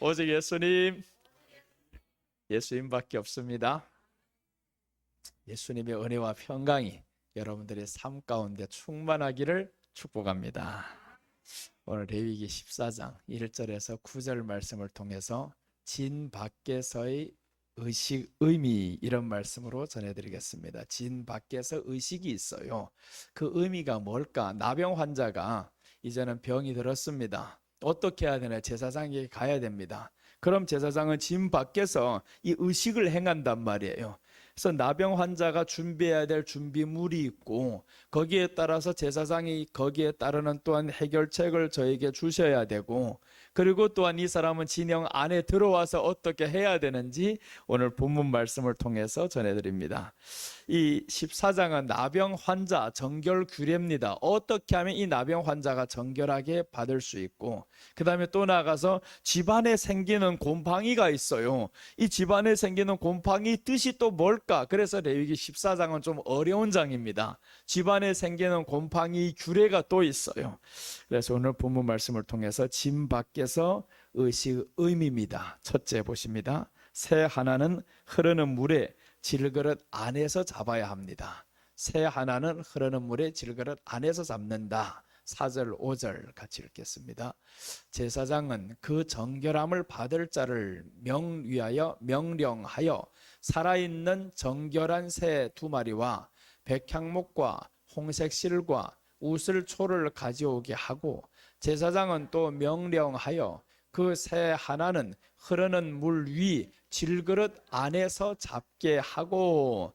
오직 예수님밖에 없습니다. 예수님의 은혜와 평강이 여러분들의 삶 가운데 충만하기를 축복합니다. 오늘 레위기 14장 1절에서 9절 말씀을 통해서 진 밖에서의 의식, 의미, 이런 말씀으로 전해드리겠습니다. 진 밖에서 의식이 있어요. 그 의미가 뭘까? 나병 환자가 이제는 병이 들었습니다. 어떻게 해야 되나? 제사장에게 가야 됩니다. 그럼 제사장은 진 밖에서 이 의식을 행한단 말이에요. 그래서 나병 환자가 준비해야 될 준비물이 있고, 거기에 따라서 제사장이 거기에 따르는 또한 해결책을 저에게 주셔야 되고, 그리고 또한 이 사람은 진영 안에 들어와서 어떻게 해야 되는지 오늘 본문 말씀을 통해서 전해드립니다. 이 14장은 나병 환자 정결 규례입니다. 어떻게 하면 이 나병 환자가 정결하게 받을 수 있고, 그 다음에 또 나아가서 집안에 생기는 곰팡이가 있어요. 이 집안에 생기는 곰팡이 뜻이 또 뭘까? 그래서 레위기 14장은 좀 어려운 장입니다. 집안에 생기는 곰팡이 규례가 또 있어요. 그래서 오늘 본문 말씀을 통해서 진 밖에서 의식 의미입니다. 첫째 보십니다. 새 하나는 흐르는 물에 질그릇 안에서 잡아야 합니다. 새 하나는 흐르는 물에 질그릇 안에서 잡는다. 4절 5절 같이 읽겠습니다. 제사장은 그 정결함을 받을 자를 명령하여 살아있는 정결한 새 2마리와 백향목과 홍색 실과 우슬초를 가져오게 하고, 제사장은 또 명령하여 그 새 하나는 흐르는 물 위 질그릇 안에서 잡게 하고.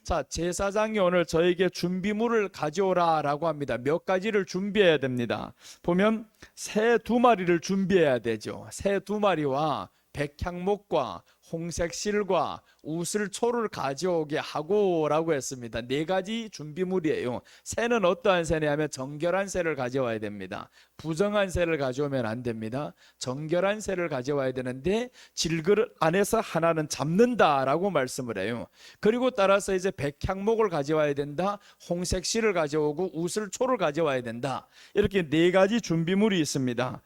자, 제사장이 오늘 저에게 준비물을 가져오라 라고 합니다. 몇 가지를 준비해야 됩니다. 보면 새 2마리를 준비해야 되죠. 새 2마리와 백향목과 홍색 실과 우슬초를 가져오게 하고 라고 했습니다. 4가지 준비물이에요. 새는 어떠한 새냐면 정결한 새를 가져와야 됩니다. 부정한 새를 가져오면 안 됩니다. 정결한 새를 가져와야 되는데 질그릇 안에서 하나는 잡는다라고 말씀을 해요. 그리고 따라서 이제 백향목을 가져와야 된다. 홍색 실을 가져오고 우슬초를 가져와야 된다. 이렇게 4가지 준비물이 있습니다.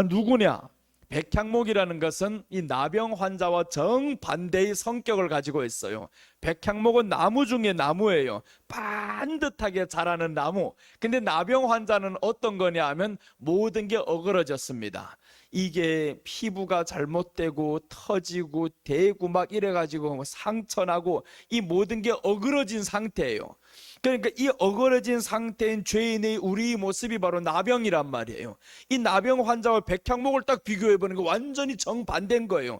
누구냐? 백향목이라는 것은 이 나병 환자와 정반대의 성격을 가지고 있어요. 백향목은 나무 중에 나무예요. 반듯하게 자라는 나무. 근데 나병 환자는 어떤 거냐 하면 모든 게 어그러졌습니다. 이게 피부가 잘못되고 터지고 대고 막 이래가지고 상처나고 이 모든 게 어그러진 상태예요. 그러니까 이 어그러진 상태인 죄인의 우리 모습이 바로 나병이란 말이에요. 이 나병 환자와 백향목을 딱 비교해보는 거 완전히 정반대인 거예요.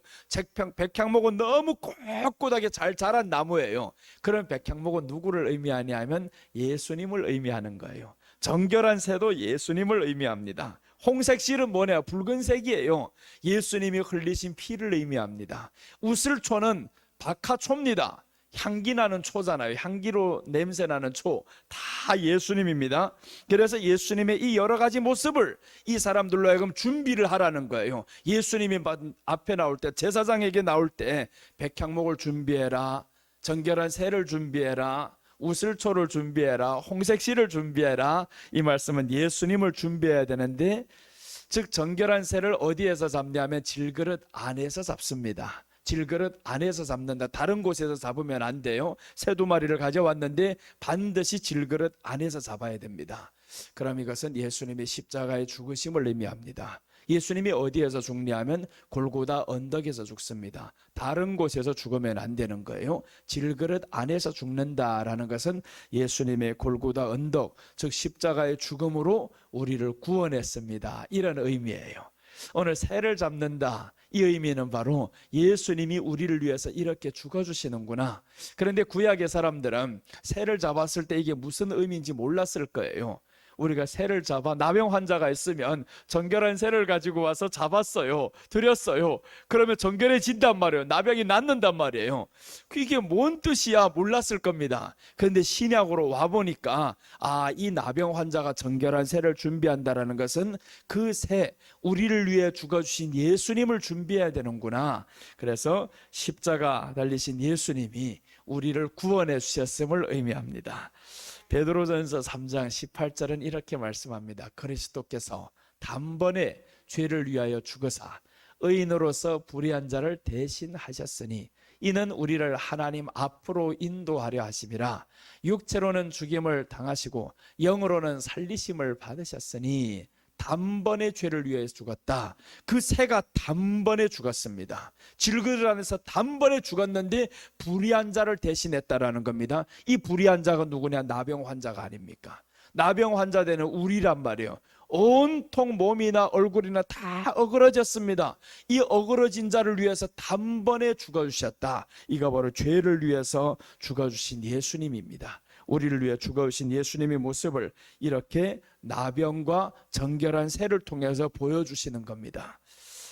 백향목은 너무 꼿꼿하게 잘 자란 나무예요. 그런 백향목은 누구를 의미하냐면 예수님을 의미하는 거예요. 정결한 새도 예수님을 의미합니다. 홍색 실은 뭐냐? 붉은색이에요. 예수님이 흘리신 피를 의미합니다. 우슬초는 박하초입니다. 향기 나는 초잖아요. 향기로 냄새 나는 초. 다 예수님입니다. 그래서 예수님의 이 여러 가지 모습을 이 사람들로 하여금 준비를 하라는 거예요. 예수님이 앞에 나올 때, 제사장에게 나올 때 백향목을 준비해라, 정결한 새를 준비해라, 우슬초를 준비해라, 홍색 실을 준비해라. 이 말씀은 예수님을 준비해야 되는데, 즉 정결한 새를 어디에서 잡냐면 질그릇 안에서 잡습니다. 질그릇 안에서 잡는다. 다른 곳에서 잡으면 안 돼요. 새 2마리를 가져왔는데 반드시 질그릇 안에서 잡아야 됩니다. 그럼 이것은 예수님의 십자가의 죽으심을 의미합니다. 예수님이 어디에서 죽냐면 골고다 언덕에서 죽습니다. 다른 곳에서 죽으면 안 되는 거예요. 질그릇 안에서 죽는다라는 것은 예수님의 골고다 언덕, 즉 십자가의 죽음으로 우리를 구원했습니다. 이런 의미예요. 오늘 새를 잡는다, 이 의미는 바로 예수님이 우리를 위해서 이렇게 죽어주시는구나. 그런데 구약의 사람들은 새를 잡았을 때 이게 무슨 의미인지 몰랐을 거예요. 우리가 새를 잡아, 나병 환자가 있으면 정결한 새를 가지고 와서 잡았어요, 드렸어요. 그러면 정결해진단 말이에요. 나병이 낫는단 말이에요. 이게 뭔 뜻이야 몰랐을 겁니다. 그런데 신약으로 와보니까 이 나병 환자가 정결한 새를 준비한다는 것은 그 새, 우리를 위해 죽어주신 예수님을 준비해야 되는구나. 그래서 십자가 달리신 예수님이 우리를 구원해 주셨음을 의미합니다. 베드로전서 3장 18절은 이렇게 말씀합니다. 그리스도께서 단번에 죄를 위하여 죽으사 의인으로서 불의한 자를 대신하셨으니 이는 우리를 하나님 앞으로 인도하려 하심이라. 육체로는 죽임을 당하시고 영으로는 살리심을 받으셨으니 단번에 죄를 위해서 죽었다. 그 새가 단번에 죽었습니다. 질그릇 안에서 단번에 죽었는데 불의한 자를 대신했다라는 겁니다. 이 불의한 자가 누구냐? 나병 환자가 아닙니까? 나병 환자 되는 우리란 말이에요. 온통 몸이나 얼굴이나 다 어그러졌습니다. 이 어그러진 자를 위해서 단번에 죽어주셨다. 이가 바로 죄를 위해서 죽어주신 예수님입니다. 우리를 위해 죽어주신 예수님의 모습을 이렇게 나병과 정결한 새를 통해서 보여주시는 겁니다.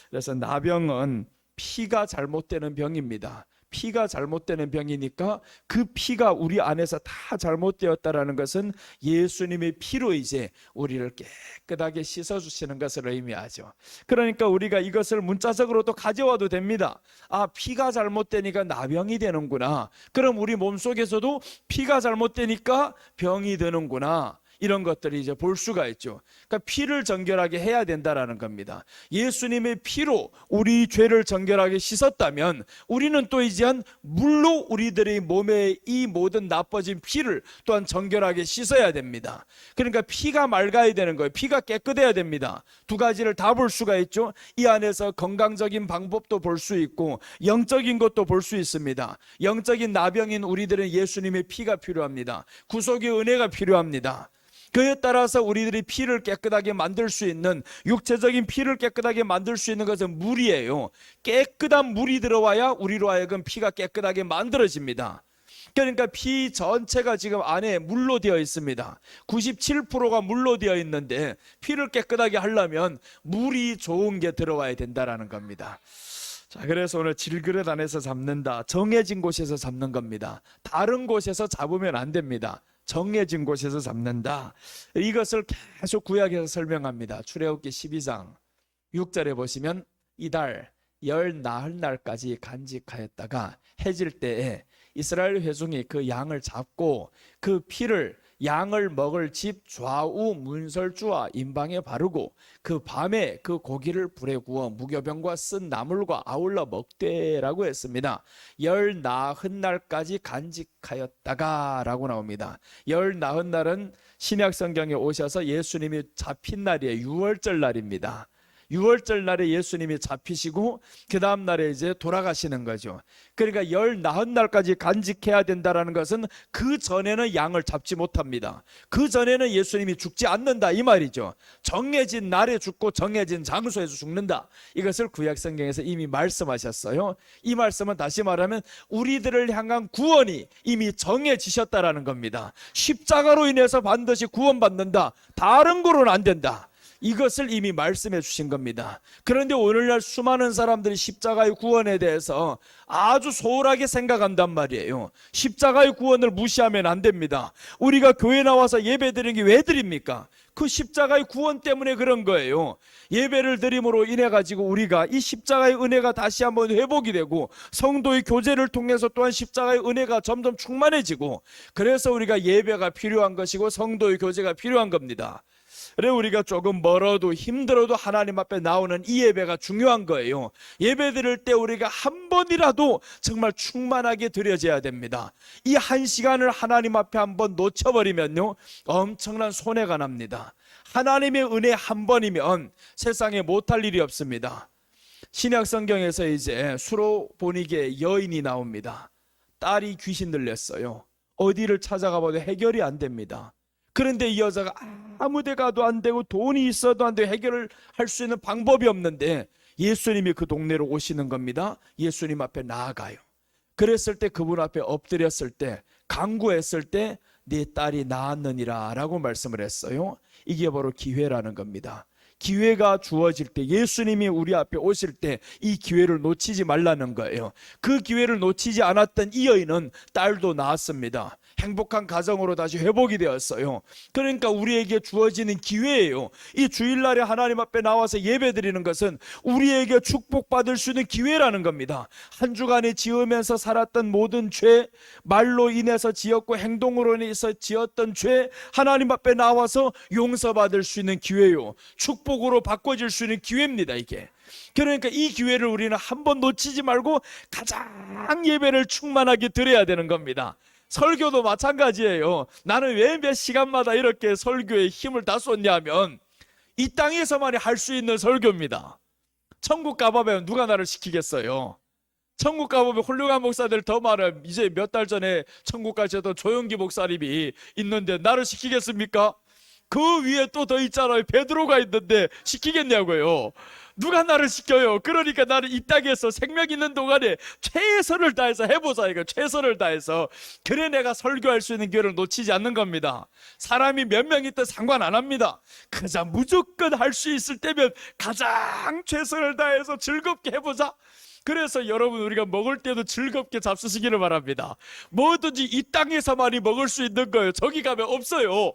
그래서 나병은 피가 잘못되는 병입니다. 피가 잘못되는 병이니까 그 피가 우리 안에서 다 잘못되었다라는 것은 예수님의 피로 이제 우리를 깨끗하게 씻어주시는 것을 의미하죠. 그러니까 우리가 이것을 문자적으로도 가져와도 됩니다. 아, 피가 잘못되니까 나병이 되는구나. 그럼 우리 몸속에서도 피가 잘못되니까 병이 되는구나. 이런 것들이 이제 볼 수가 있죠. 그러니까 피를 정결하게 해야 된다라는 겁니다. 예수님의 피로 우리 죄를 정결하게 씻었다면 우리는 또 이제는 물로 우리들의 몸에 이 모든 나빠진 피를 또한 정결하게 씻어야 됩니다. 그러니까 피가 맑아야 되는 거예요. 피가 깨끗해야 됩니다. 두 가지를 다 볼 수가 있죠. 이 안에서 건강적인 방법도 볼 수 있고 영적인 것도 볼 수 있습니다. 영적인 나병인 우리들은 예수님의 피가 필요합니다. 구속의 은혜가 필요합니다. 그에 따라서 우리들이 피를 깨끗하게 만들 수 있는, 육체적인 피를 깨끗하게 만들 수 있는 것은 물이에요. 깨끗한 물이 들어와야 우리로 하여금 피가 깨끗하게 만들어집니다. 그러니까 피 전체가 지금 안에 물로 되어 있습니다. 97%가 물로 되어 있는데 피를 깨끗하게 하려면 물이 좋은 게 들어와야 된다라는 겁니다. 자, 그래서 오늘 질그릇 안에서 잡는다. 정해진 곳에서 잡는 겁니다. 다른 곳에서 잡으면 안 됩니다. 정해진 곳에서 잡는다. 이것을 계속 구약에서 설명합니다. 출애굽기 12장 6절에 보시면 이달 열 나흘 날까지 간직하였다가 해질 때에 이스라엘 회중이 그 양을 잡고 그 피를 양을 먹을 집 좌우 문설주와 임방에 바르고 그 밤에 그 고기를 불에 구워 무교병과 쓴 나물과 아울러 먹되라고 했습니다. 열 나흔 날까지 간직하였다가 라고 나옵니다. 열 나흔 날은 신약 성경에 오셔서 예수님이 잡힌 날이에요. 유월절 날입니다. 유월절 날에 예수님이 잡히시고 그 다음 날에 이제 돌아가시는 거죠. 그러니까 열 나흔 날까지 간직해야 된다는 것은 그 전에는 양을 잡지 못합니다. 그 전에는 예수님이 죽지 않는다 이 말이죠. 정해진 날에 죽고 정해진 장소에서 죽는다. 이것을 구약 성경에서 이미 말씀하셨어요. 이 말씀은 다시 말하면 우리들을 향한 구원이 이미 정해지셨다라는 겁니다. 십자가로 인해서 반드시 구원받는다. 다른 거로는 안 된다. 이것을 이미 말씀해 주신 겁니다. 그런데 오늘날 수많은 사람들이 십자가의 구원에 대해서 아주 소홀하게 생각한단 말이에요. 십자가의 구원을 무시하면 안 됩니다. 우리가 교회 나와서 예배 드리는 게 왜 드립니까? 그 십자가의 구원 때문에 그런 거예요. 예배를 드림으로 인해 가지고 우리가 이 십자가의 은혜가 다시 한번 회복이 되고 성도의 교제를 통해서 또한 십자가의 은혜가 점점 충만해지고 그래서 우리가 예배가 필요한 것이고 성도의 교제가 필요한 겁니다. 그래 우리가 조금 멀어도 힘들어도 하나님 앞에 나오는 이 예배가 중요한 거예요. 예배 드릴 때 우리가 한 번이라도 정말 충만하게 드려져야 됩니다. 이 한 시간을 하나님 앞에 한번 놓쳐버리면요 엄청난 손해가 납니다. 하나님의 은혜 한 번이면 세상에 못할 일이 없습니다. 신약 성경에서 이제 수로보니게 여인이 나옵니다. 딸이 귀신 들렸어요. 어디를 찾아가 봐도 해결이 안 됩니다. 그런데 이 여자가 아무 데 가도 안 되고 돈이 있어도 안 되고 해결을 할 수 있는 방법이 없는데 예수님이 그 동네로 오시는 겁니다. 예수님 앞에 나아가요. 그랬을 때 그분 앞에 엎드렸을 때 간구했을 때 네 딸이 나았느니라 라고 말씀을 했어요. 이게 바로 기회라는 겁니다. 기회가 주어질 때 예수님이 우리 앞에 오실 때 이 기회를 놓치지 말라는 거예요. 그 기회를 놓치지 않았던 이 여인은 딸도 낳았습니다. 행복한 가정으로 다시 회복이 되었어요. 그러니까 우리에게 주어지는 기회예요. 이 주일날에 하나님 앞에 나와서 예배드리는 것은 우리에게 축복받을 수 있는 기회라는 겁니다. 한 주간에 지으면서 살았던 모든 죄, 말로 인해서 지었고 행동으로 인해서 지었던 죄 하나님 앞에 나와서 용서받을 수 있는 기회요. 축복으로 바꿔질 수 있는 기회입니다. 이게 그러니까 이 기회를 우리는 한번 놓치지 말고 가장 예배를 충만하게 드려야 되는 겁니다. 설교도 마찬가지예요. 나는 왜 몇 시간마다 이렇게 설교에 힘을 다 쏟냐면 이 땅에서만이 할 수 있는 설교입니다. 천국 가보면 누가 나를 시키겠어요? 천국 가보면 훌륭한 목사들 더 많아요. 이제 몇 달 전에 천국 가셨던 조영기 목사님이 있는데 나를 시키겠습니까? 그 위에 또 더 있잖아요. 베드로가 있는데 시키겠냐고요. 누가 나를 시켜요? 그러니까 나는 이 땅에서 생명 있는 동안에 최선을 다해서 해보자, 이거 최선을 다해서. 그래 내가 설교할 수 있는 기회를 놓치지 않는 겁니다. 사람이 몇 명 있든 상관 안 합니다. 그저 무조건 할 수 있을 때면 가장 최선을 다해서 즐겁게 해보자. 그래서 여러분, 우리가 먹을 때도 즐겁게 잡수시기를 바랍니다. 뭐든지 이 땅에서만이 먹을 수 있는 거예요. 저기 가면 없어요.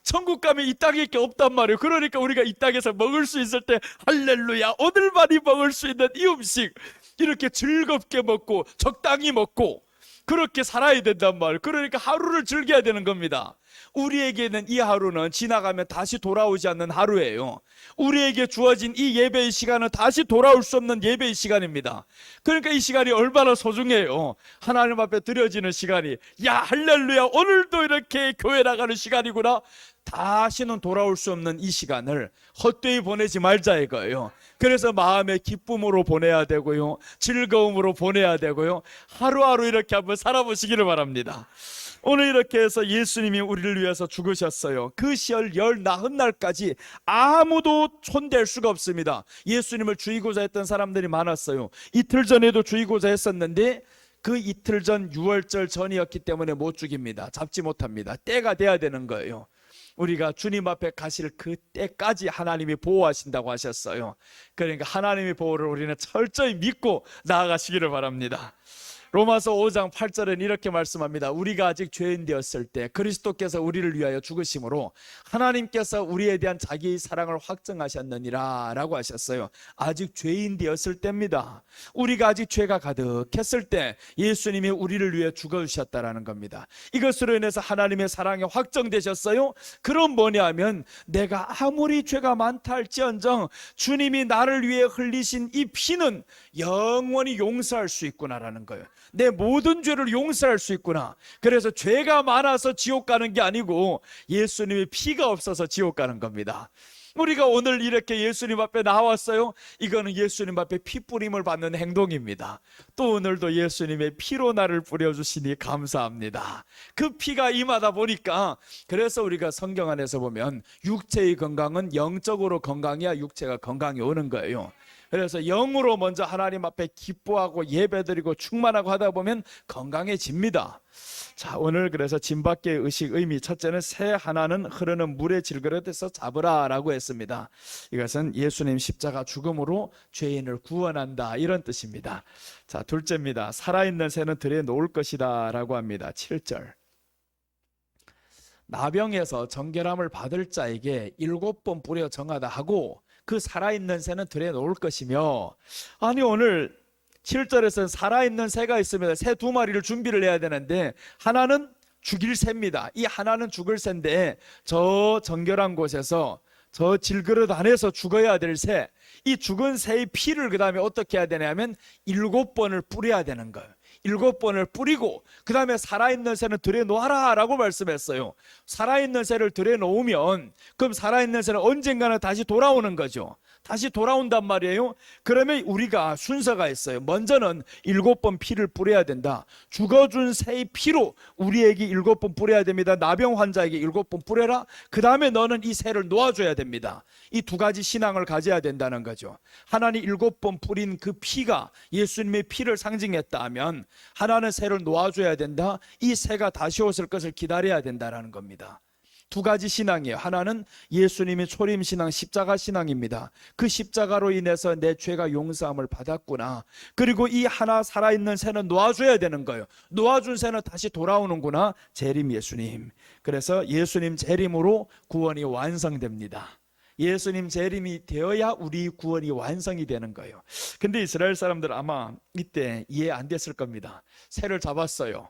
천국 가면 이 땅에 게 없단 말이에요. 그러니까 우리가 이 땅에서 먹을 수 있을 때 할렐루야, 오늘만이 먹을 수 있는 이 음식 이렇게 즐겁게 먹고 적당히 먹고 그렇게 살아야 된단 말이에요. 그러니까 하루를 즐겨야 되는 겁니다. 우리에게는 이 하루는 지나가면 다시 돌아오지 않는 하루예요. 우리에게 주어진 이 예배의 시간은 다시 돌아올 수 없는 예배의 시간입니다. 그러니까 이 시간이 얼마나 소중해요. 하나님 앞에 드려지는 시간이, 야 할렐루야, 오늘도 이렇게 교회 나가는 시간이구나. 다시는 돌아올 수 없는 이 시간을 헛되이 보내지 말자 이거예요. 그래서 마음의 기쁨으로 보내야 되고요, 즐거움으로 보내야 되고요, 하루하루 이렇게 한번 살아보시기를 바랍니다. 오늘 이렇게 해서 예수님이 우리를 위해서 죽으셨어요. 그 시절 열 나흔 날까지 아무도 손댈 수가 없습니다. 예수님을 죽이고자 했던 사람들이 많았어요. 이틀 전에도 죽이고자 했었는데 그 이틀 전 6월절 전이었기 때문에 못 죽입니다. 잡지 못합니다. 때가 돼야 되는 거예요. 우리가 주님 앞에 가실 그 때까지 하나님이 보호하신다고 하셨어요. 그러니까 하나님의 보호를 우리는 철저히 믿고 나아가시기를 바랍니다. 로마서 5장 8절은 이렇게 말씀합니다. 우리가 아직 죄인 되었을 때 그리스도께서 우리를 위하여 죽으심으로 하나님께서 우리에 대한 자기의 사랑을 확증하셨느니라 라고 하셨어요. 아직 죄인 되었을 때입니다. 우리가 아직 죄가 가득했을 때 예수님이 우리를 위해 죽어주셨다라는 겁니다. 이것으로 인해서 하나님의 사랑이 확정되셨어요. 그럼 뭐냐 하면 내가 아무리 죄가 많다 할지언정 주님이 나를 위해 흘리신 이 피는 영원히 용서할 수 있구나라는 거예요. 내 모든 죄를 용서할 수 있구나. 그래서 죄가 많아서 지옥 가는 게 아니고 예수님의 피가 없어서 지옥 가는 겁니다. 우리가 오늘 이렇게 예수님 앞에 나왔어요. 이거는 예수님 앞에 피 뿌림을 받는 행동입니다. 또 오늘도 예수님의 피로 나를 뿌려주시니 감사합니다. 그 피가 임하다 보니까, 그래서 우리가 성경 안에서 보면 육체의 건강은 영적으로 건강해야 육체가 건강이 오는 거예요. 그래서 영으로 먼저 하나님 앞에 기뻐하고 예배드리고 충만하고 하다 보면 건강해집니다. 자, 오늘 그래서 진밖의 의식 의미, 첫째는 새 하나는 흐르는 물의 질그릇에서 잡으라 라고 했습니다. 이것은 예수님 십자가 죽음으로 죄인을 구원한다, 이런 뜻입니다. 자, 둘째입니다. 살아있는 새는 들에 놓을 것이다 라고 합니다. 7절. 나병에서 정결함을 받을 자에게 7번 뿌려 정하다 하고 그 살아있는 새는 들에 놓을 것이며. 아니, 오늘 7절에서는 살아있는 새가 있으면 새 2마리를 준비를 해야 되는데 하나는 죽일 새입니다. 이 하나는 죽을 새인데 저 정결한 곳에서 저 질그릇 안에서 죽어야 될 새, 이 죽은 새의 피를 그 다음에 어떻게 해야 되냐면 7번을 뿌려야 되는 거예요. 7번을 뿌리고 그 다음에 살아있는 새는 들에 놓아라 라고 말씀했어요. 살아있는 새를 들에 놓으면 그럼 살아있는 새는 언젠가는 다시 돌아오는 거죠. 다시 돌아온단 말이에요. 그러면 우리가 순서가 있어요. 먼저는 7번 피를 뿌려야 된다. 죽어준 새의 피로 우리에게 7번 뿌려야 됩니다. 나병 환자에게 7번 뿌려라. 그 다음에 너는 이 새를 놓아줘야 됩니다. 이 두 가지 신앙을 가져야 된다는 거죠. 하나님 7번 뿌린 그 피가 예수님의 피를 상징했다 하면 하나는 새를 놓아줘야 된다. 이 새가 다시 오실 것을 기다려야 된다는 겁니다. 두 가지 신앙이에요. 하나는 예수님의 초림신앙, 십자가 신앙입니다. 그 십자가로 인해서 내 죄가 용서함을 받았구나. 그리고 이 하나 살아있는 새는 놓아줘야 되는 거예요. 놓아준 새는 다시 돌아오는구나. 재림 예수님. 그래서 예수님 재림으로 구원이 완성됩니다. 예수님 재림이 되어야 우리 구원이 완성이 되는 거예요. 근데 이스라엘 사람들 아마 이때 이해 안 됐을 겁니다. 새를 잡았어요.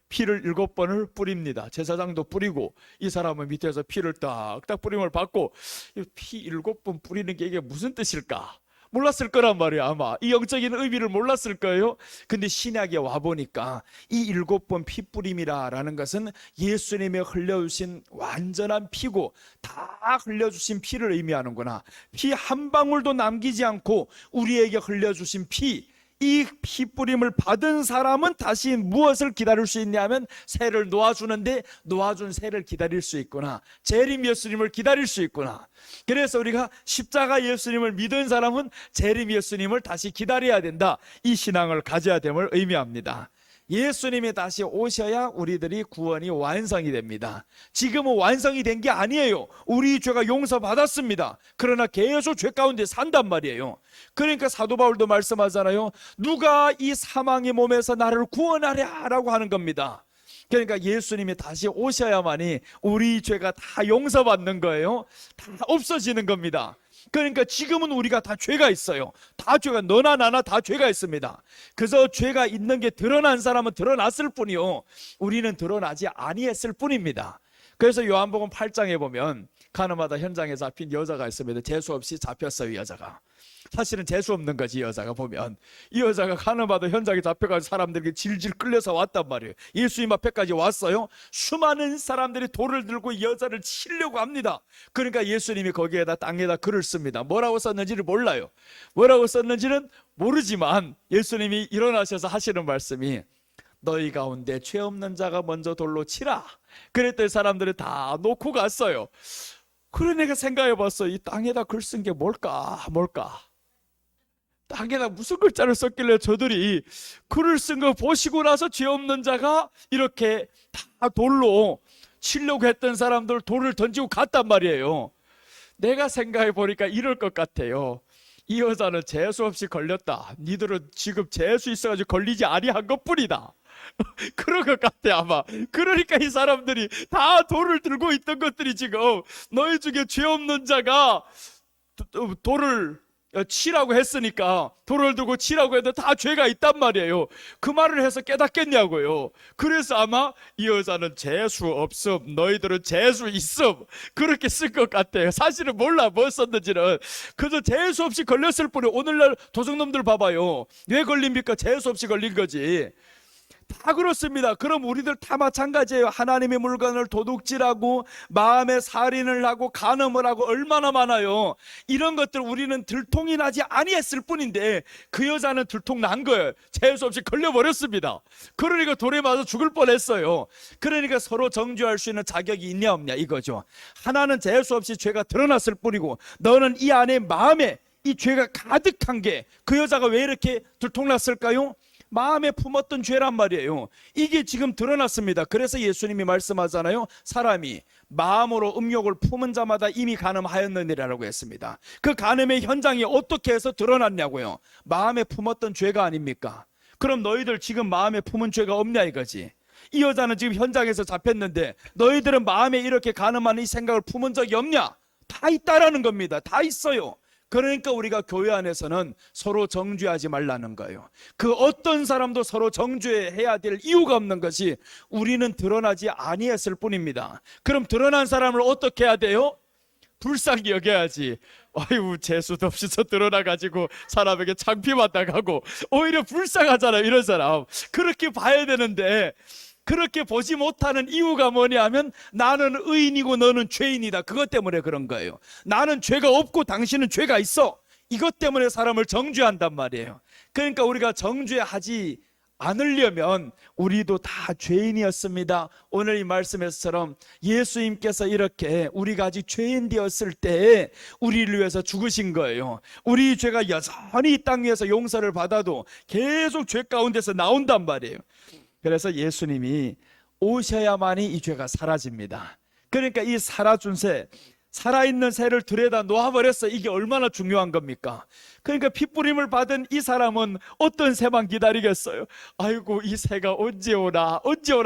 피를 7번을 뿌립니다. 제사장도 뿌리고 이 사람은 밑에서 피를 딱딱 뿌림을 받고 피 7번 뿌리는 게 이게 무슨 뜻일까? 몰랐을 거란 말이에요. 아마 이 영적인 의미를 몰랐을 거예요. 근데 신약에 와보니까 이 7번 피뿌림이라는 것은 예수님의 흘려주신 완전한 피고 다 흘려주신 피를 의미하는구나. 피 한 방울도 남기지 않고 우리에게 흘려주신 피, 이 피뿌림을 받은 사람은 다시 무엇을 기다릴 수 있냐면 새를 놓아주는데 놓아준 새를 기다릴 수 있구나. 재림 예수님을 기다릴 수 있구나. 그래서 우리가 십자가 예수님을 믿은 사람은 재림 예수님을 다시 기다려야 된다. 이 신앙을 가져야 됨을 의미합니다. 예수님이 다시 오셔야 우리들이 구원이 완성이 됩니다. 지금은 완성이 된 게 아니에요. 우리 죄가 용서받았습니다. 그러나 계속 죄 가운데 산단 말이에요. 그러니까 사도 바울도 말씀하잖아요. 누가 이 사망의 몸에서 나를 구원하랴 라고 하는 겁니다. 그러니까 예수님이 다시 오셔야만이 우리 죄가 다 용서받는 거예요. 다 없어지는 겁니다. 그러니까 지금은 우리가 다 죄가 있어요. 다 죄가, 너나 나나 다 죄가 있습니다. 그래서 죄가 있는 게 드러난 사람은 드러났을 뿐이요, 우리는 드러나지 아니했을 뿐입니다. 그래서 요한복음 8장에 보면 가늠하다 현장에 잡힌 여자가 있습니다. 재수 없이 잡혔어요. 여자가 사실은 재수 없는 거지. 여자가 보면 이 여자가 가늠하다 현장에 잡혀가지고 사람들에게 질질 끌려서 왔단 말이에요. 예수님 앞에까지 왔어요. 수많은 사람들이 돌을 들고 여자를 치려고 합니다. 그러니까 예수님이 거기에다 땅에다 글을 씁니다. 뭐라고 썼는지를 몰라요. 뭐라고 썼는지는 모르지만 예수님이 일어나셔서 하시는 말씀이 너희 가운데 죄 없는 자가 먼저 돌로 치라. 그랬더니 사람들이 다 놓고 갔어요. 그러니까 생각해 봤어. 이 땅에다 글 쓴 게 뭘까? 땅에다 무슨 글자를 썼길래 저들이 글을 쓴 거 보시고 나서 죄 없는 자가 이렇게 다 돌로 치려고 했던 사람들 돌을 던지고 갔단 말이에요. 내가 생각해 보니까 이럴 것 같아요. 이 여자는 재수 없이 걸렸다. 니들은 지금 재수 있어가지고 걸리지 아니한 것뿐이다. 그런 것 같아 아마. 그러니까 이 사람들이 다 돌을 들고 있던 것들이 지금 너희 중에 죄 없는 자가 돌을 치라고 했으니까 돌을 들고 치라고 해도 다 죄가 있단 말이에요. 그 말을 해서 깨닫겠냐고요. 그래서 아마 이 여자는 재수 없음, 너희들은 재수 있음, 그렇게 쓸 것 같아요. 사실은 몰라 뭐 썼는지는. 그저 재수 없이 걸렸을 뿐이에요. 오늘날 도둑놈들 봐봐요. 왜 걸립니까? 재수 없이 걸린 거지. 다 그렇습니다. 그럼 우리들 다 마찬가지예요. 하나님의 물건을 도둑질하고 마음에 살인을 하고 간음을 하고 얼마나 많아요. 이런 것들 우리는 들통이 나지 아니했을 뿐인데 그 여자는 들통 난 거예요. 재수 없이 걸려버렸습니다. 그러니까 돌에 맞아 죽을 뻔했어요. 그러니까 서로 정죄할 수 있는 자격이 있냐 없냐 이거죠. 하나는 재수 없이 죄가 드러났을 뿐이고 너는 이 안에 마음에 이 죄가 가득한 게 그 여자가 왜 이렇게 들통났을까요? 마음에 품었던 죄란 말이에요. 이게 지금 드러났습니다. 그래서 예수님이 말씀하잖아요. 사람이 마음으로 음욕을 품은 자마다 이미 간음하였느니라고 했습니다. 그 간음의 현장이 어떻게 해서 드러났냐고요. 마음에 품었던 죄가 아닙니까? 그럼 너희들 지금 마음에 품은 죄가 없냐 이거지. 이 여자는 지금 현장에서 잡혔는데 너희들은 마음에 이렇게 간음하는 이 생각을 품은 적이 없냐? 다 있다라는 겁니다. 다 있어요. 그러니까 우리가 교회 안에서는 서로 정죄하지 말라는 거예요. 그 어떤 사람도 서로 정죄해야 될 이유가 없는 것이 우리는 드러나지 아니했을 뿐입니다. 그럼 드러난 사람을 어떻게 해야 돼요? 불쌍히 여겨야지. 아유 재수도 없이 저 드러나가지고 사람에게 창피만 당하고 오히려 불쌍하잖아요. 이런 사람 그렇게 봐야 되는데 그렇게 보지 못하는 이유가 뭐냐면 나는 의인이고 너는 죄인이다. 그것 때문에 그런 거예요. 나는 죄가 없고 당신은 죄가 있어. 이것 때문에 사람을 정죄한단 말이에요. 그러니까 우리가 정죄하지 않으려면 우리도 다 죄인이었습니다. 오늘 이 말씀에서처럼 예수님께서 이렇게 우리가 아직 죄인 되었을 때 우리를 위해서 죽으신 거예요. 우리 죄가 여전히 이 땅 위에서 용서를 받아도 계속 죄 가운데서 나온단 말이에요. 그래서 예수님이 오셔야만이 이 죄가 사라집니다. 그러니까 이 살아준 새, 살아있는 새를 들여다 놓아버렸어. 이게 얼마나 중요한 겁니까? 그러니까 핏부림을 받은 이 사람은 어떤 새만 기다리겠어요? 아이고 이 새가 언제 오나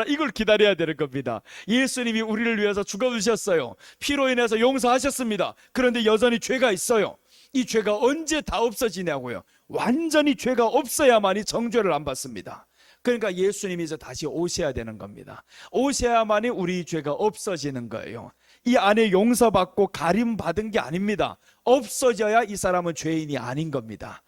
이걸 기다려야 되는 겁니다. 예수님이 우리를 위해서 죽어주셨어요. 피로 인해서 용서하셨습니다. 그런데 여전히 죄가 있어요. 이 죄가 언제 다 없어지냐고요. 완전히 죄가 없어야만이 정죄를 안 받습니다. 그러니까 예수님이 이제 다시 오셔야 되는 겁니다. 오셔야만이 우리 죄가 없어지는 거예요. 이 안에 용서받고 가림받은 게 아닙니다. 없어져야 이 사람은 죄인이 아닌 겁니다.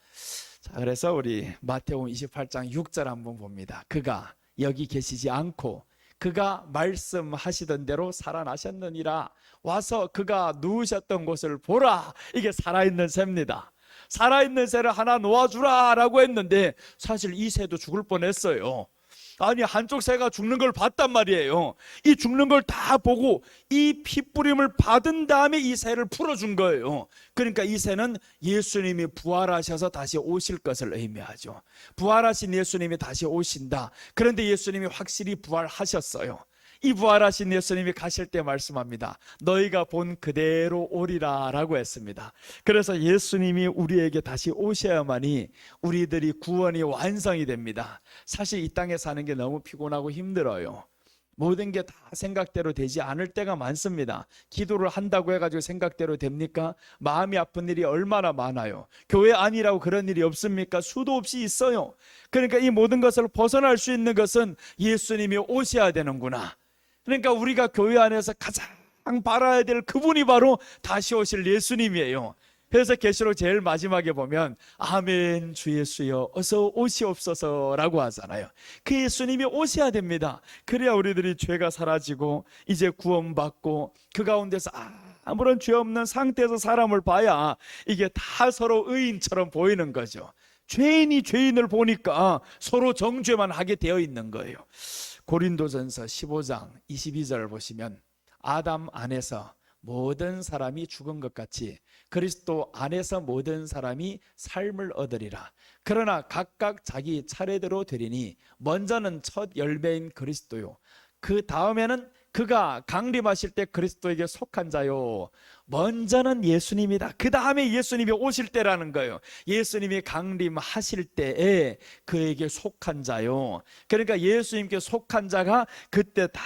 자, 그래서 우리 마태복음 28장 6절 한번 봅니다. 그가 여기 계시지 않고 그가 말씀하시던 대로 살아나셨느니라. 와서 그가 누우셨던 곳을 보라. 이게 살아있는 새입니다. 살아있는 새를 하나 놓아주라 라고 했는데 사실 이 새도 죽을 뻔했어요. 아니, 한쪽 새가 죽는 걸 봤단 말이에요. 이 죽는 걸 다 보고 이 피뿌림을 받은 다음에 이 새를 풀어준 거예요. 그러니까 이 새는 예수님이 부활하셔서 다시 오실 것을 의미하죠. 부활하신 예수님이 다시 오신다. 그런데 예수님이 확실히 부활하셨어요. 이 부활하신 예수님이 가실 때 말씀합니다. 너희가 본 그대로 오리라 라고 했습니다. 그래서 예수님이 우리에게 다시 오셔야만이 우리들이 구원이 완성이 됩니다. 사실 이 땅에 사는 게 너무 피곤하고 힘들어요. 모든 게 다 생각대로 되지 않을 때가 많습니다. 기도를 한다고 해가지고 생각대로 됩니까? 마음이 아픈 일이 얼마나 많아요. 교회 아니라고 그런 일이 없습니까? 수도 없이 있어요. 그러니까 이 모든 것을 벗어날 수 있는 것은 예수님이 오셔야 되는구나. 그러니까 우리가 교회 안에서 가장 바라야 될 그분이 바로 다시 오실 예수님이에요. 그래서 계시록 제일 마지막에 보면 아멘 주 예수여 어서 오시옵소서 라고 하잖아요. 그 예수님이 오셔야 됩니다. 그래야 우리들이 죄가 사라지고 이제 구원받고 그 가운데서 아무런 죄 없는 상태에서 사람을 봐야 이게 다 서로 의인처럼 보이는 거죠. 죄인이 죄인을 보니까 서로 정죄만 하게 되어 있는 거예요. 고린도전서 15장 22절 보시면 아담 안에서 모든 사람이 죽은 것 같이 그리스도 안에서 모든 사람이 삶을 얻으리라. 그러나 각각 자기 차례대로 되리니 먼저는 첫 열매인 그리스도요. 그 다음에는 그가 강림하실 때 그리스도에게 속한 자요. 먼저는 예수님이다. 그 다음에 예수님이 오실 때라는 거예요. 예수님이 강림하실 때에 그에게 속한 자요. 그러니까 예수님께 속한 자가 그때 다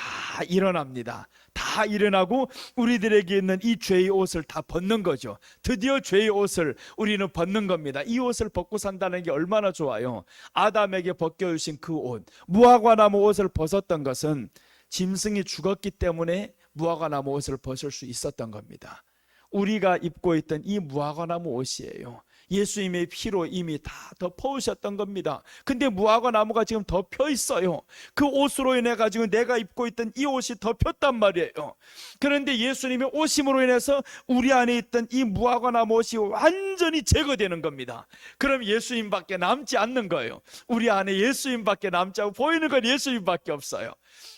일어납니다. 다 일어나고 우리들에게 있는 이 죄의 옷을 다 벗는 거죠. 드디어 죄의 옷을 우리는 벗는 겁니다. 이 옷을 벗고 산다는 게 얼마나 좋아요. 아담에게 벗겨주신 그 옷, 무화과나무 옷을 벗었던 것은 짐승이 죽었기 때문에 무화과나무 옷을 벗을 수 있었던 겁니다. 우리가 입고 있던 이 무화과나무 옷이에요. 예수님의 피로 이미 다 덮어오셨던 겁니다. 근데 무화과나무가 지금 덮여 있어요. 그 옷으로 인해 가지고 내가 입고 있던 이 옷이 덮였단 말이에요. 그런데 예수님의 오심으로 인해서 우리 안에 있던 이 무화과나무 옷이 완전히 제거되는 겁니다. 그럼 예수님밖에 남지 않는 거예요. 우리 안에 예수님밖에 남지 않고 보이는 건 예수님밖에 없어요.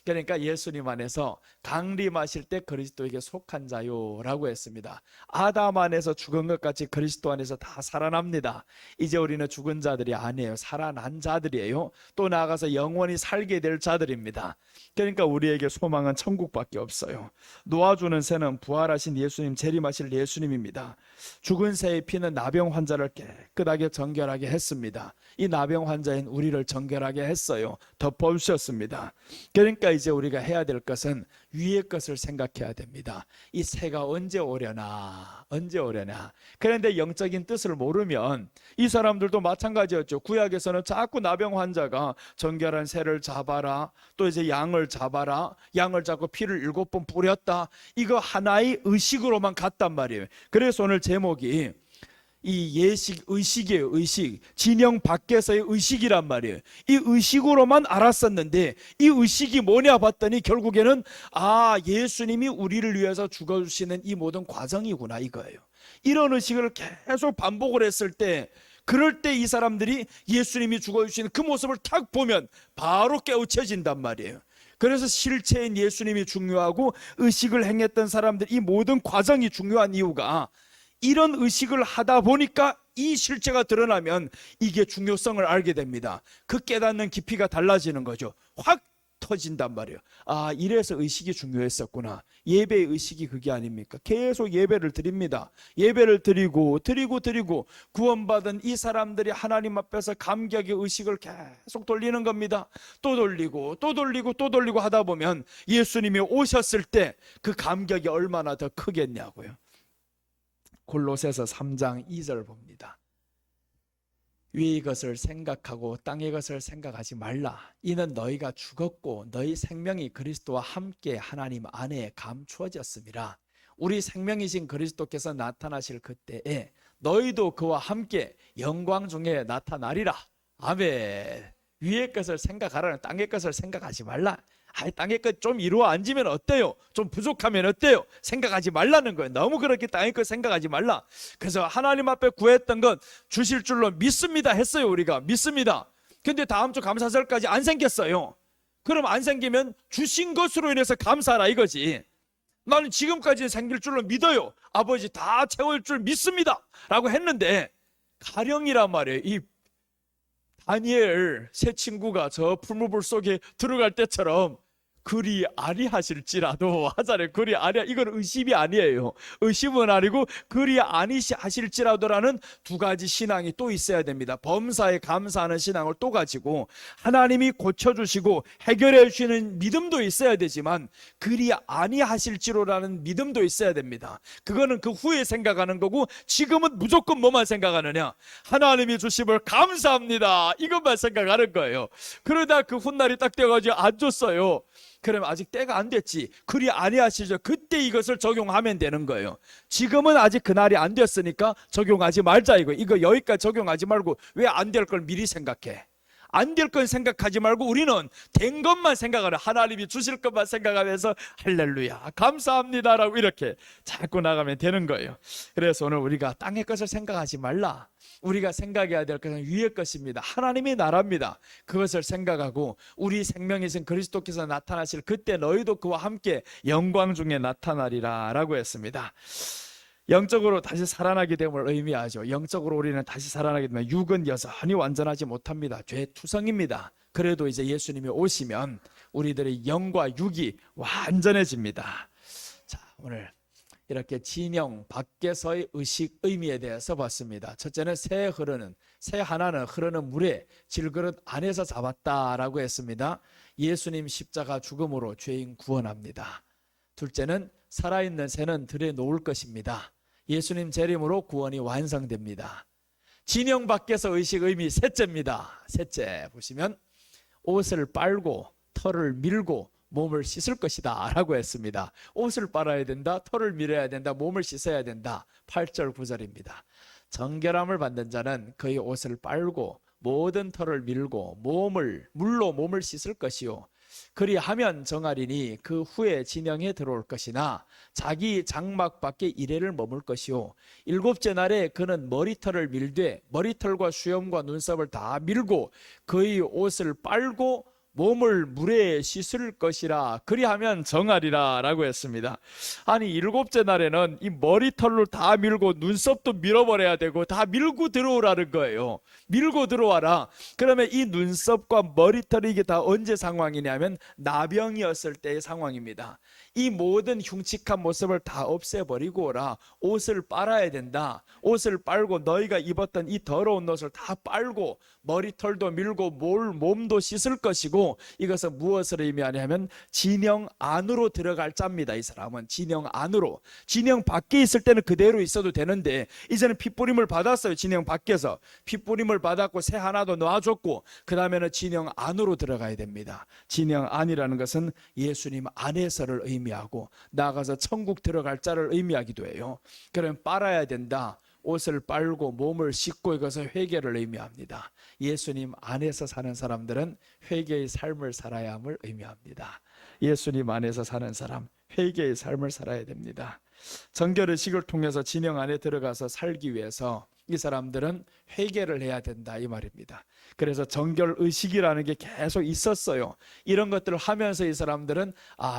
그러니까 예수님 안에서 강림하실 때 그리스도에게 속한 자요라고 했습니다. 아담 안에서 죽은 것 같이 그리스도 안에서 다 살아납니다. 이제 우리는 죽은 자들이 아니에요. 살아난 자들이에요. 또 나아가서 영원히 살게 될 자들입니다. 그러니까 우리에게 소망은 천국밖에 없어요. 놓아주는 새는 부활하신 예수님, 재림하실 예수님입니다. 죽은 새의 피는 나병 환자를 깨끗하게 정결하게 했습니다. 이 나병 환자인 우리를 정결하게 했어요. 덮어주셨습니다. 그러니까 이제 우리가 해야 될 것은 위의 것을 생각해야 됩니다. 이 새가 언제 오려나 언제 오려나. 그런데 영적인 뜻을 모르면 이 사람들도 마찬가지였죠. 구약에서는 자꾸 나병 환자가 정결한 새를 잡아라, 또 이제 양을 잡아라, 양을 잡고 피를 7번 뿌렸다, 이거 하나의 의식으로만 갔단 말이에요. 그래서 오늘 제목이 이 예식, 의식이에요. 의식. 진영 밖에서의 의식이란 말이에요. 이 의식으로만 알았었는데 이 의식이 뭐냐 봤더니 결국에는 예수님이 우리를 위해서 죽어주시는 이 모든 과정이구나 이거예요. 이런 의식을 계속 반복을 했을 때, 그럴 때 이 사람들이 예수님이 죽어주시는 그 모습을 탁 보면 바로 깨우쳐진단 말이에요. 그래서 실체인 예수님이 중요하고 의식을 행했던 사람들, 이 모든 과정이 중요한 이유가 이런 의식을 하다 보니까 이 실체가 드러나면 이게 중요성을 알게 됩니다. 그 깨닫는 깊이가 달라지는 거죠. 확 터진단 말이에요. 이래서 의식이 중요했었구나. 예배의 의식이 그게 아닙니까? 계속 예배를 드립니다. 예배를 드리고 구원받은 이 사람들이 하나님 앞에서 감격의 의식을 계속 돌리는 겁니다. 또 돌리고 하다 보면 예수님이 오셨을 때 그 감격이 얼마나 더 크겠냐고요. 골로새서 3장 2절 봅니다. 위의 것을 생각하고 땅의 것을 생각하지 말라. 이는 너희가 죽었고 너희 생명이 그리스도와 함께 하나님 안에 감추어졌음이라. 우리 생명이신 그리스도께서 나타나실 그때에 너희도 그와 함께 영광 중에 나타나리라. 아멘. 위의 것을 생각하라는, 땅의 것을 생각하지 말라. 땅의 것 좀 이루어 앉으면 어때요? 좀 부족하면 어때요? 생각하지 말라는 거예요. 너무 그렇게 땅의 것 생각하지 말라. 그래서 하나님 앞에 구했던 것 주실 줄로 믿습니다 했어요. 우리가 믿습니다. 근데 다음 주 감사절까지 안 생겼어요. 그럼 안 생기면 주신 것으로 인해서 감사하라 이거지. 나는 지금까지 생길 줄로 믿어요. 아버지 다 채울 줄 믿습니다 라고 했는데 가령이란 말이에요. 이 다니엘 세 친구가 저 풀무불 속에 들어갈 때처럼 그리 아니하실지라도 하잖아요. 그리 아니, 이건 의심이 아니에요. 의심은 아니고 그리 아니하실지라도라는 두 가지 신앙이 또 있어야 됩니다. 범사에 감사하는 신앙을 또 가지고 하나님이 고쳐주시고 해결해 주시는 믿음도 있어야 되지만 그리 아니하실지로라는 믿음도 있어야 됩니다. 그거는 그 후에 생각하는 거고 지금은 무조건 뭐만 생각하느냐? 하나님이 주심을 감사합니다. 이것만 생각하는 거예요. 그러다 그 훗날이 딱 돼가지고 안 줬어요. 그러면 아직 때가 안 됐지. 그리 아니하시죠. 그때 이것을 적용하면 되는 거예요. 지금은 아직 그날이 안 됐으니까 적용하지 말자 이거. 이거 여기까지 적용하지 말고 왜 안 될 걸 미리 생각해? 안 될 건 생각하지 말고 우리는 된 것만 생각하는, 하나님이 주실 것만 생각하면서 할렐루야 감사합니다라고 이렇게 자꾸 나가면 되는 거예요. 그래서 오늘 우리가 땅의 것을 생각하지 말라. 우리가 생각해야 될 것은 위의 것입니다. 하나님의 나라입니다. 그것을 생각하고 우리 생명이신 그리스도께서 나타나실 그때 너희도 그와 함께 영광 중에 나타나리라 라고 했습니다. 영적으로 다시 살아나게 됨을 의미하죠. 영적으로 우리는 다시 살아나게 되면 육은 여전히 완전하지 못합니다. 죄 투성입니다. 그래도 이제 예수님이 오시면 우리들의 영과 육이 완전해집니다. 자, 오늘 이렇게 진영 밖에서의 의식 의미에 대해서 봤습니다. 첫째는 새 하나는 흐르는 물에 질그릇 안에서 잡았다라고 했습니다. 예수님 십자가 죽음으로 죄인 구원합니다. 둘째는 살아있는 새는 들에 놓을 것입니다. 예수님 재림으로 구원이 완성됩니다. 진영 밖에서 의식 의미 셋째입니다. 셋째 보시면 옷을 빨고 털을 밀고 몸을 씻을 것이다 라고 했습니다. 옷을 빨아야 된다, 털을 밀어야 된다, 몸을 씻어야 된다. 8절 9절입니다. 정결함을 받는 자는 그의 옷을 빨고 모든 털을 밀고 물로 몸을 씻을 것이요 그리하면 정하리니 그 후에 진영에 들어올 것이나 자기 장막 밖에 이래를 머물 것이요 일곱째 날에 그는 머리털을 밀되 머리털과 수염과 눈썹을 다 밀고 그의 옷을 빨고 몸을 물에 씻을 것이라 그리하면 정하리라 라고 했습니다. 아니 일곱째 날에는 이 머리털로 다 밀고 눈썹도 밀어버려야 되고 다 밀고 들어오라는 거예요. 밀고 들어와라. 그러면 이 눈썹과 머리털이 이게 다 언제 상황이냐면 나병이었을 때의 상황입니다. 이 모든 흉측한 모습을 다 없애버리고 오라. 옷을 빨아야 된다. 옷을 빨고 너희가 입었던 이 더러운 옷을 다 빨고 머리털도 밀고 몸도 씻을 것이고 이것은 무엇을 의미하냐면 진영 안으로 들어갈 자입니다. 이 사람은 진영 안으로. 진영 밖에 있을 때는 그대로 있어도 되는데 이제는 핏부림을 받았어요. 진영 밖에서 핏부림을 받았고 새 하나도 놔줬고 그 다음에는 진영 안으로 들어가야 됩니다. 진영 안이라는 것은 예수님 안에서를 의미하고 나아가서 천국 들어갈 자를 의미하기도 해요. 그럼 빨아야 된다. 옷을 빨고 몸을 씻고 이것은 회개를 의미합니다. 예수님 안에서 사는 사람들은 회개의 삶을 살아야 함을 의미합니다. 예수님 안에서 사는 사람 회개의 삶을 살아야 됩니다. 정결의식을 통해서 진영 안에 들어가서 살기 위해서 이 사람들은 회개를 해야 된다 이 말입니다. 그래서 정결의식이라는 게 계속 있었어요. 이런 것들을 하면서 이 사람들은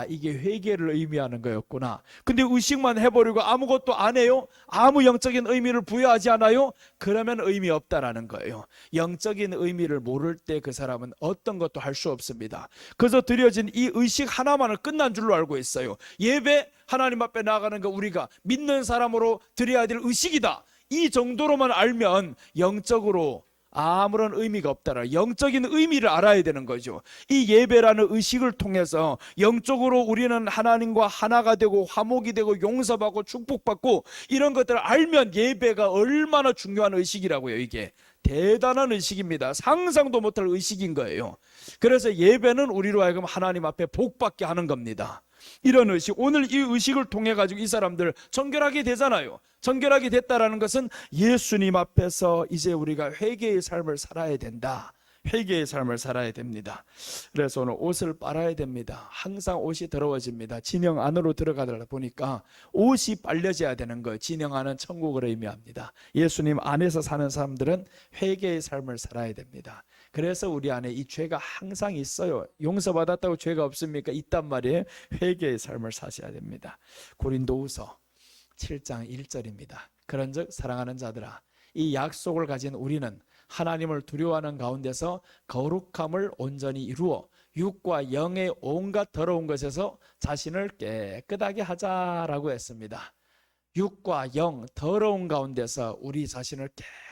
이게 회개를 의미하는 거였구나. 근데 의식만 해버리고 아무것도 안 해요? 아무 영적인 의미를 부여하지 않아요? 그러면 의미 없다라는 거예요. 영적인 의미를 모를 때 그 사람은 어떤 것도 할 수 없습니다. 그래서 드려진 이 의식 하나만은 끝난 줄로 알고 있어요. 예배, 하나님 앞에 나아가는 거 우리가 믿는 사람으로 드려야 될 의식이다. 이 정도로만 알면 영적으로 아무런 의미가 없다라 영적인 의미를 알아야 되는 거죠. 이 예배라는 의식을 통해서 영적으로 우리는 하나님과 하나가 되고 화목이 되고 용서받고 축복받고 이런 것들을 알면 예배가 얼마나 중요한 의식이라고요. 이게 대단한 의식입니다. 상상도 못할 의식인 거예요. 그래서 예배는 우리로 하여금 하나님 앞에 복받게 하는 겁니다. 이런 의식, 오늘 이 의식을 통해 가지고 이 사람들 정결하게 되잖아요. 정결하게 됐다라는 것은 예수님 앞에서 이제 우리가 회개의 삶을 살아야 된다. 회개의 삶을 살아야 됩니다. 그래서 오늘 옷을 빨아야 됩니다. 항상 옷이 더러워집니다. 진영 안으로 들어가다 보니까 옷이 빨려져야 되는 거예요. 진영 안은 천국을 의미합니다. 예수님 안에서 사는 사람들은 회개의 삶을 살아야 됩니다. 그래서 우리 안에 이 죄가 항상 있어요. 용서받았다고 죄가 없습니까? 있단 말이에요. 회개의 삶을 사셔야 됩니다. 고린도후서 7장 1절입니다. 그런즉 사랑하는 자들아, 이 약속을 가진 우리는 하나님을 두려워하는 가운데서 거룩함을 온전히 이루어 육과 영의 온갖 더러운 것에서 자신을 깨끗하게 하자라고 했습니다. 육과 영, 더러운 가운데서 우리 자신을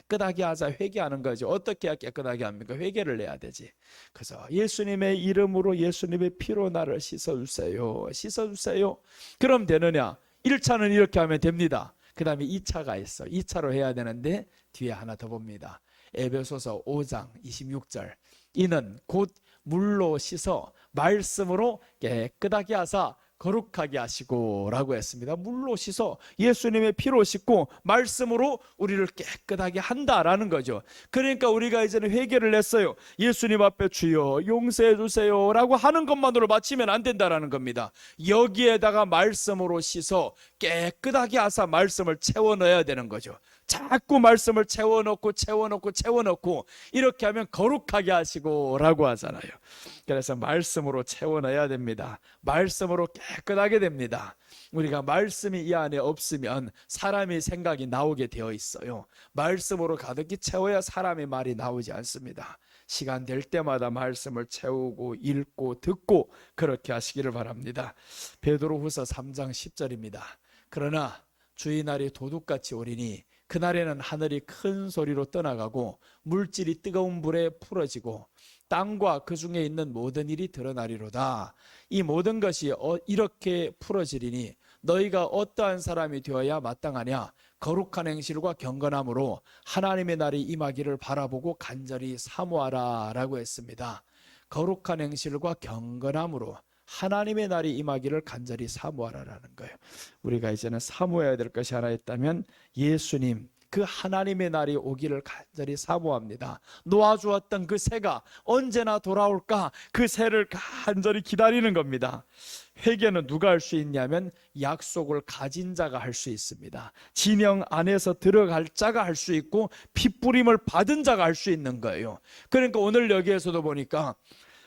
깨끗하게 하자, 회개하는 거죠. 어떻게 해야 깨끗하게 합니까? 회개를 내야 되지. 그래서 예수님의 이름으로, 예수님의 피로 나를 씻어주세요. 씻어주세요. 그럼 되느냐? 1차는 이렇게 하면 됩니다. 그 다음에 2차가 있어. 2차로 해야 되는데 뒤에 하나 더 봅니다. 에베소서 5장 26절, 이는 곧 물로 씻어 말씀으로 깨끗하게 하사 거룩하게 하시고 라고 했습니다. 물로 씻어, 예수님의 피로 씻고 말씀으로 우리를 깨끗하게 한다라는 거죠. 그러니까 우리가 이제는 회개를 했어요. 예수님 앞에 주여 용서해 주세요 라고 하는 것만으로 마치면 안 된다라는 겁니다. 여기에다가 말씀으로 씻어 깨끗하게 하사 말씀을 채워 넣어야 되는 거죠. 자꾸 말씀을 채워넣고 이렇게 하면 거룩하게 하시고 라고 하잖아요. 그래서 말씀으로 채워넣어야 됩니다. 말씀으로 깨끗하게 됩니다. 우리가 말씀이 이 안에 없으면 사람의 생각이 나오게 되어 있어요. 말씀으로 가득히 채워야 사람의 말이 나오지 않습니다. 시간 될 때마다 말씀을 채우고 읽고 듣고 그렇게 하시기를 바랍니다. 베드로후서 3장 10절입니다. 그러나 주의 날이 도둑같이 오리니 그날에는 하늘이 큰 소리로 떠나가고 물질이 뜨거운 불에 풀어지고 땅과 그 중에 있는 모든 일이 드러나리로다. 이 모든 것이 이렇게 풀어지리니 너희가 어떠한 사람이 되어야 마땅하냐? 거룩한 행실과 경건함으로 하나님의 날이 임하기를 바라보고 간절히 사모하라 라고 했습니다. 거룩한 행실과 경건함으로 하나님의 날이 임하기를 간절히 사모하라라는 거예요. 우리가 이제는 사모해야 될 것이 하나 있다면 예수님, 그 하나님의 날이 오기를 간절히 사모합니다. 놓아주었던 그 새가 언제나 돌아올까? 그 새를 간절히 기다리는 겁니다. 회개는 누가 할 수 있냐면 약속을 가진 자가 할 수 있습니다. 진영 안에서 들어갈 자가 할 수 있고 핏부림을 받은 자가 할 수 있는 거예요. 그러니까 오늘 여기에서도 보니까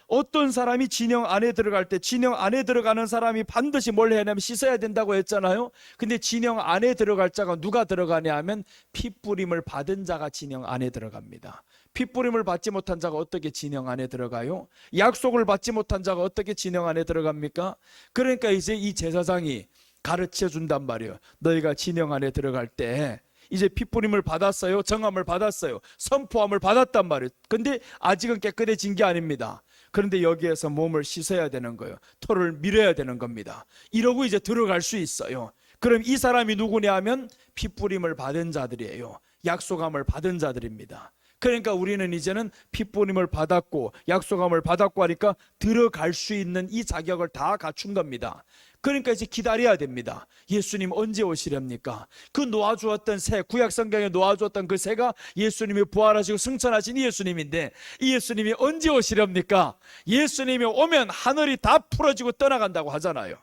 어떤 사람이 진영 안에 들어갈 때 진영 안에 들어가는 사람이 반드시 뭘 해야 하냐면 씻어야 된다고 했잖아요. 근데 진영 안에 들어갈 자가 누가 들어가냐 하면 핏부림을 받은 자가 진영 안에 들어갑니다. 핏부림을 받지 못한 자가 어떻게 진영 안에 들어가요? 약속을 받지 못한 자가 어떻게 진영 안에 들어갑니까? 그러니까 이제 이 제사장이 가르쳐 준단 말이에요. 너희가 진영 안에 들어갈 때 이제 핏부림을 받았어요. 정함을 받았어요. 선포함을 받았단 말이에요. 근데 아직은 깨끗해진 게 아닙니다. 그런데 여기에서 몸을 씻어야 되는 거예요. 털을 밀어야 되는 겁니다. 이러고 이제 들어갈 수 있어요. 그럼 이 사람이 누구냐 하면 핏부림을 받은 자들이에요. 약속함을 받은 자들입니다. 그러니까 우리는 이제는 핏부림을 받았고 약속함을 받았고 하니까 들어갈 수 있는 이 자격을 다 갖춘 겁니다. 그러니까 이제 기다려야 됩니다. 예수님 언제 오시렵니까? 그 놓아주었던 새, 구약 성경에 놓아주었던 그 새가 예수님이 부활하시고 승천하신 이 예수님인데 이 예수님이 언제 오시렵니까? 예수님이 오면 하늘이 다 풀어지고 떠나간다고 하잖아요.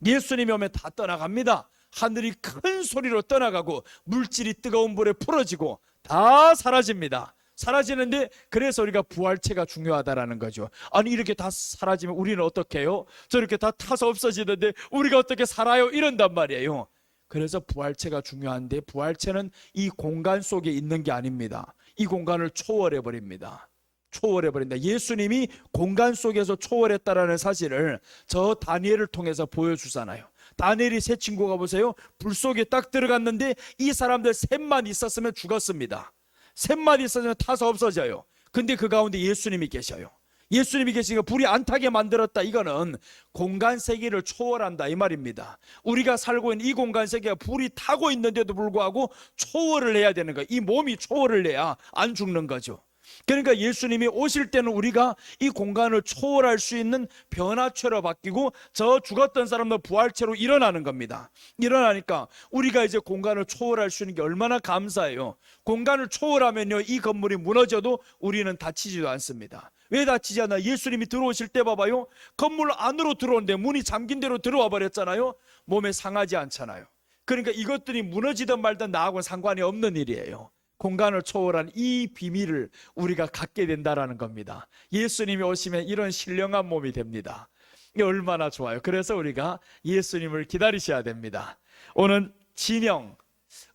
예수님이 오면 다 떠나갑니다. 하늘이 큰 소리로 떠나가고 물질이 뜨거운 불에 풀어지고 다 사라집니다. 사라지는데 그래서 우리가 부활체가 중요하다라는 거죠. 아니 이렇게 다 사라지면 우리는 어떻게 해요? 저렇게 다 타서 없어지는데 우리가 어떻게 살아요? 이런단 말이에요. 그래서 부활체가 중요한데 부활체는 이 공간 속에 있는 게 아닙니다. 이 공간을 초월해버립니다. 초월해버린다. 예수님이 공간 속에서 초월했다라는 사실을 저 다니엘을 통해서 보여주잖아요. 다니엘이 세 친구가 보세요. 불 속에 딱 들어갔는데 이 사람들 셋만 있었으면 죽었습니다. 셋만 있었으면 타서 없어져요. 근데 그 가운데 예수님이 계셔요. 예수님이 계시니까 불이 안 타게 만들었다. 이거는 공간 세계를 초월한다 이 말입니다. 우리가 살고 있는 이 공간 세계가 불이 타고 있는데도 불구하고 초월을 해야 되는 거예요. 이 몸이 초월을 해야 안 죽는 거죠. 그러니까 예수님이 오실 때는 우리가 이 공간을 초월할 수 있는 변화체로 바뀌고 저 죽었던 사람도 부활체로 일어나는 겁니다. 일어나니까 우리가 이제 공간을 초월할 수 있는 게 얼마나 감사해요. 공간을 초월하면요, 이 건물이 무너져도 우리는 다치지도 않습니다. 왜 다치지 않나? 예수님이 들어오실 때 봐봐요, 건물 안으로 들어오는데 문이 잠긴 대로 들어와 버렸잖아요. 몸에 상하지 않잖아요. 그러니까 이것들이 무너지든 말든 나하고는 상관이 없는 일이에요. 공간을 초월한 이 비밀을 우리가 갖게 된다라는 겁니다. 예수님이 오시면 이런 신령한 몸이 됩니다. 이게 얼마나 좋아요. 그래서 우리가 예수님을 기다리셔야 됩니다. 오늘 진영,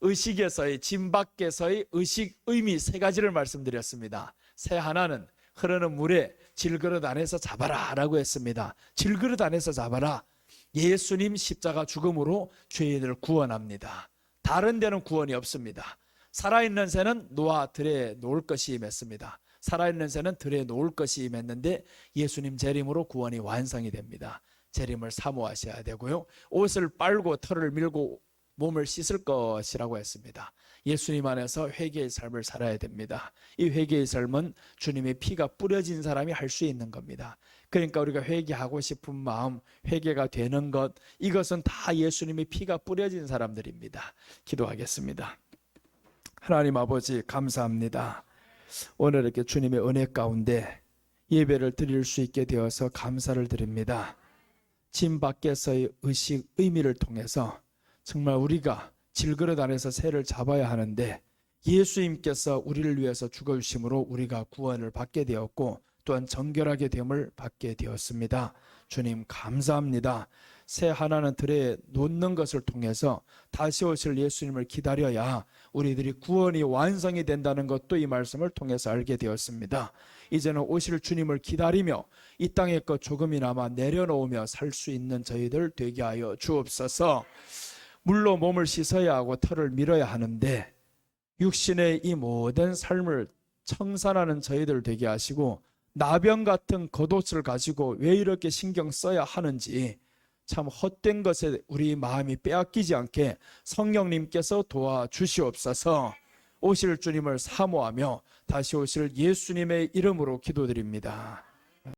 의식에서의, 진 밖에서의 의식, 의미 세 가지를 말씀드렸습니다. 새 하나는 흐르는 물에 질그릇 안에서 잡아라 라고 했습니다. 질그릇 안에서 잡아라. 예수님 십자가 죽음으로 죄인을 구원합니다. 다른 데는 구원이 없습니다. 살아있는 새는 노아 들에 놓을 것이 임했습니다. 살아있는 새는 들에 놓을 것이 임했는데 예수님 재림으로 구원이 완성이 됩니다. 재림을 사모하셔야 되고요, 옷을 빨고 털을 밀고 몸을 씻을 것이라고 했습니다. 예수님 안에서 회개의 삶을 살아야 됩니다. 이 회개의 삶은 주님의 피가 뿌려진 사람이 할 수 있는 겁니다. 그러니까 우리가 회개하고 싶은 마음, 회개가 되는 것, 이것은 다 예수님의 피가 뿌려진 사람들입니다. 기도하겠습니다. 하나님 아버지, 감사합니다. 오늘 이렇게 주님의 은혜 가운데 예배를 드릴 수 있게 되어서 감사를 드립니다. 진 밖에서의 의식, 의미를 통해서 정말 우리가 질그릇 안에서 새를 잡아야 하는데 예수님께서 우리를 위해서 죽어주심으로 우리가 구원을 받게 되었고 또한 정결하게 됨을 받게 되었습니다. 주님 감사합니다. 새 하나는 들에 놓는 것을 통해서 다시 오실 예수님을 기다려야 우리들이 구원이 완성이 된다는 것도 이 말씀을 통해서 알게 되었습니다. 이제는 오실 주님을 기다리며 이 땅의 것 조금이나마 내려놓으며 살 수 있는 저희들 되게 하여 주옵소서. 물로 몸을 씻어야 하고 털을 밀어야 하는데 육신의 이 모든 삶을 청산하는 저희들 되게 하시고 나병 같은 겉옷을 가지고 왜 이렇게 신경 써야 하는지 참 헛된 것에 우리 마음이 빼앗기지 않게 성령님께서 도와주시옵소서. 오실 주님을 사모하며 다시 오실 예수님의 이름으로 기도드립니다.